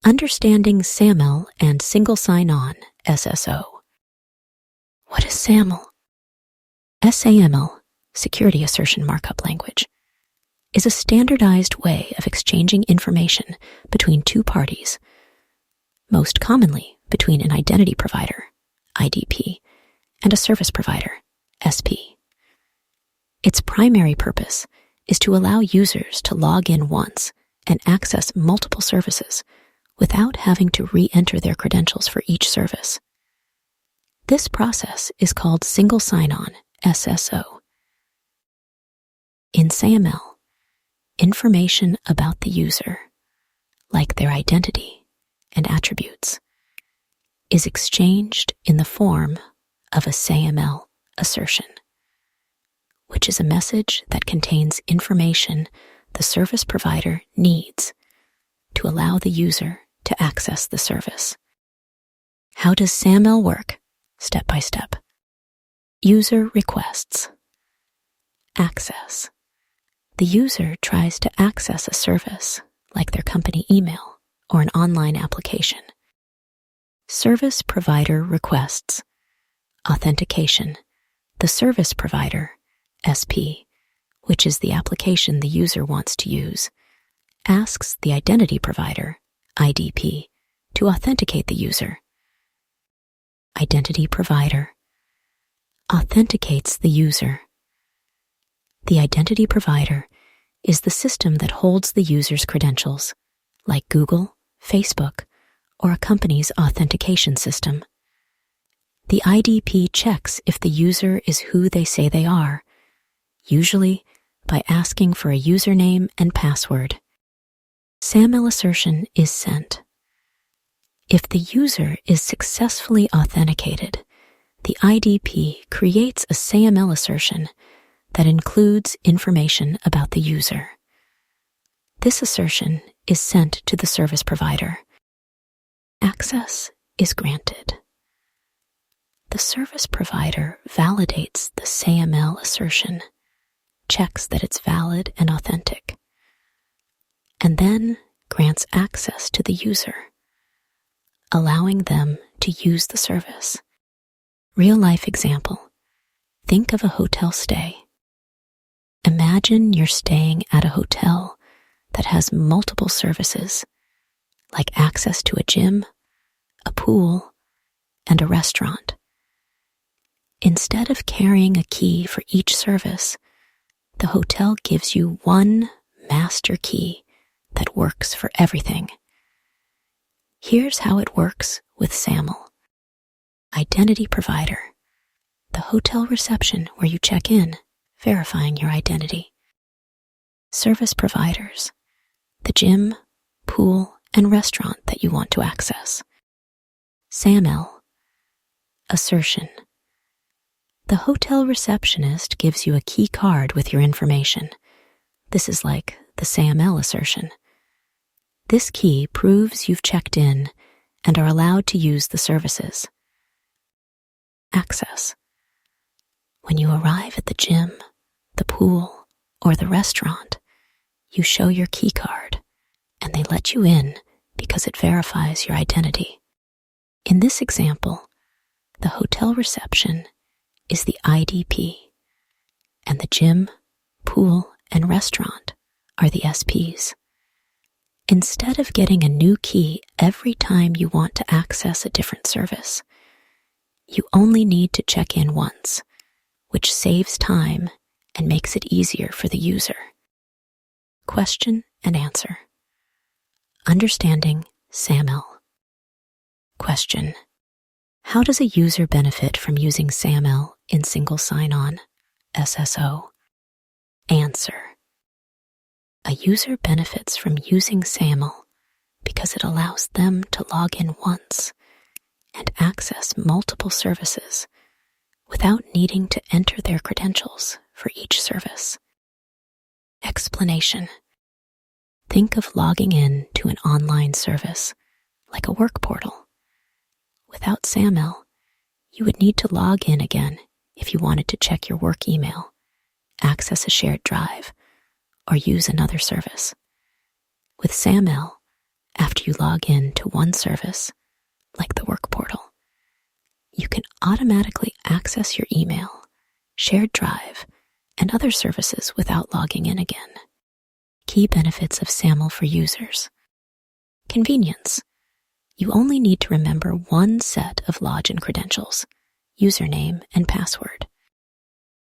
Understanding SAML and Single Sign-On, SSO. What is SAML? SAML, Security Assertion Markup Language, is a standardized way of exchanging information between two parties, most commonly between an identity provider, IDP, and a service provider, SP. Its primary purpose is to allow users to log in once and access multiple services without having to re-enter their credentials for each service. This process is called Single Sign-On, SSO. In SAML, information about the user, like their identity and attributes, is exchanged in the form of a SAML assertion, which is a message that contains information the service provider needs to allow the user to access the service. How does SAML work? Step by step. User requests. Access. The user tries to access a service, like their company email or an online application. Service provider requests. Authentication. The service provider, SP, which is the application the user wants to use, asks the identity provider, IDP, to authenticate the user. Identity provider authenticates the user. The identity provider is the system that holds the user's credentials, like Google, Facebook, or a company's authentication system. The IDP checks if the user is who they say they are, usually by asking for a username and password. SAML assertion is sent. If the user is successfully authenticated, the IDP creates a SAML assertion that includes information about the user. This assertion is sent to the service provider. Access is granted. The service provider validates the SAML assertion, checks that it's valid and authentic, and then grants access to the user, allowing them to use the service. Real-life example. Think of a hotel stay. Imagine you're staying at a hotel that has multiple services, like access to a gym, a pool, and a restaurant. Instead of carrying a key for each service, the hotel gives you one master key that works for everything. Here's how it works with SAML. Identity provider, the hotel reception where you check in, verifying your identity. Service providers, the gym, pool, and restaurant that you want to access. SAML, assertion. The hotel receptionist gives you a key card with your information. This is like the SAML assertion. This key proves you've checked in and are allowed to use the services. Access. When you arrive at the gym, the pool, or the restaurant, you show your key card, and they let you in because it verifies your identity. In this example, the hotel reception is the IDP, and the gym, pool, and restaurant are the SPs. Instead of getting a new key every time you want to access a different service, you only need to check in once, which saves time and makes it easier for the user. Question and answer. Understanding SAML. Question. How does a user benefit from using SAML in Single Sign-On, SSO? Answer. A user benefits from using SAML because it allows them to log in once and access multiple services without needing to enter their credentials for each service. Explanation. Think of logging in to an online service, like a work portal. Without SAML, you would need to log in again if you wanted to check your work email, access a shared drive, or use another service. With SAML, after you log in to one service, like the work portal, you can automatically access your email, shared drive, and other services without logging in again. Key benefits of SAML for users. Convenience. You only need to remember one set of login credentials, username and password.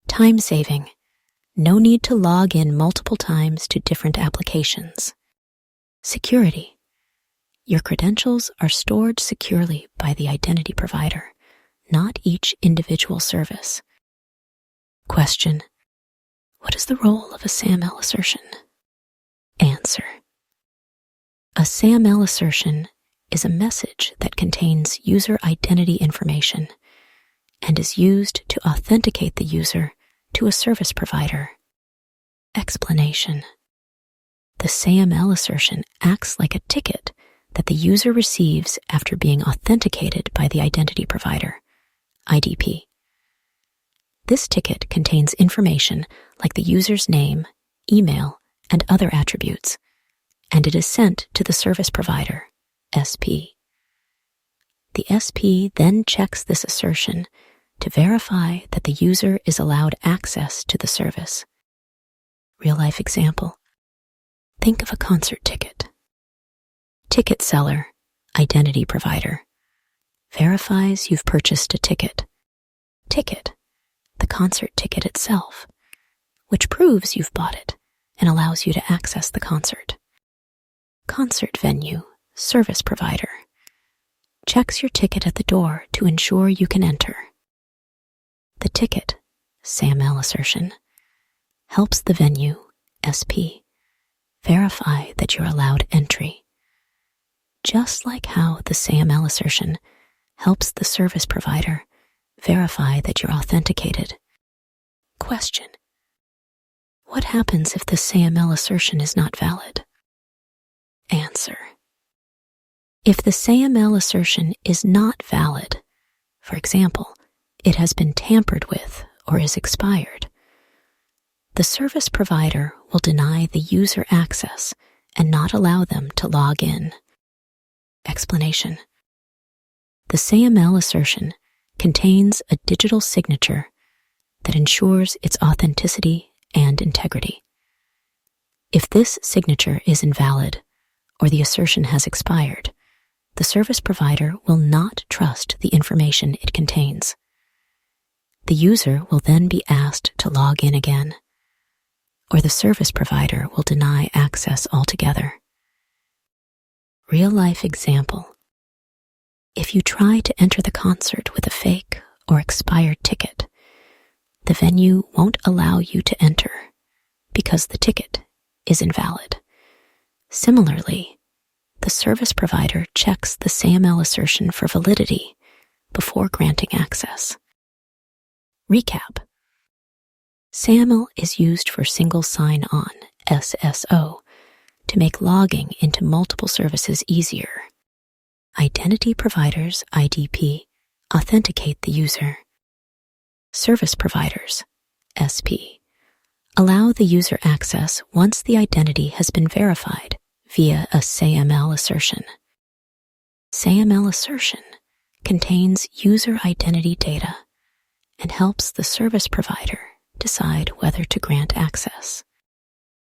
Time saving. No need to log in multiple times to different applications. Security. Your credentials are stored securely by the identity provider, not each individual service. Question: what is the role of a SAML assertion? Answer: a SAML assertion is a message that contains user identity information and is used to authenticate the user to a service provider. Explanation: the SAML assertion acts like a ticket that the user receives after being authenticated by the identity provider, IDP. This ticket contains information like the user's name, email, and other attributes, and it is sent to the service provider, SP. The SP then checks this assertion to verify that the user is allowed access to the service. Real-life example. Think of a concert ticket. Ticket seller, identity provider, verifies you've purchased a ticket. Ticket, the concert ticket itself, which proves you've bought it and allows you to access the concert. Concert venue, service provider, checks your ticket at the door to ensure you can enter. The ticket, SAML assertion, helps the venue, SP, verify that you're allowed entry. Just like how the SAML assertion helps the service provider verify that you're authenticated. Question: what happens if the SAML assertion is not valid? Answer: if the SAML assertion is not valid, for example, it has been tampered with or is expired, the service provider will deny the user access and not allow them to log in. Explanation: the SAML assertion contains a digital signature that ensures its authenticity and integrity. If this signature is invalid or the assertion has expired, the service provider will not trust the information it contains. The user will then be asked to log in again, or the service provider will deny access altogether. Real-life example. If you try to enter the concert with a fake or expired ticket, the venue won't allow you to enter because the ticket is invalid. Similarly, the service provider checks the SAML assertion for validity before granting access. Recap. SAML is used for single sign-on, SSO, to make logging into multiple services easier. Identity providers, IDP, authenticate the user. Service providers, SP, allow the user access once the identity has been verified via a SAML assertion. SAML assertion contains user identity data and helps the service provider decide whether to grant access.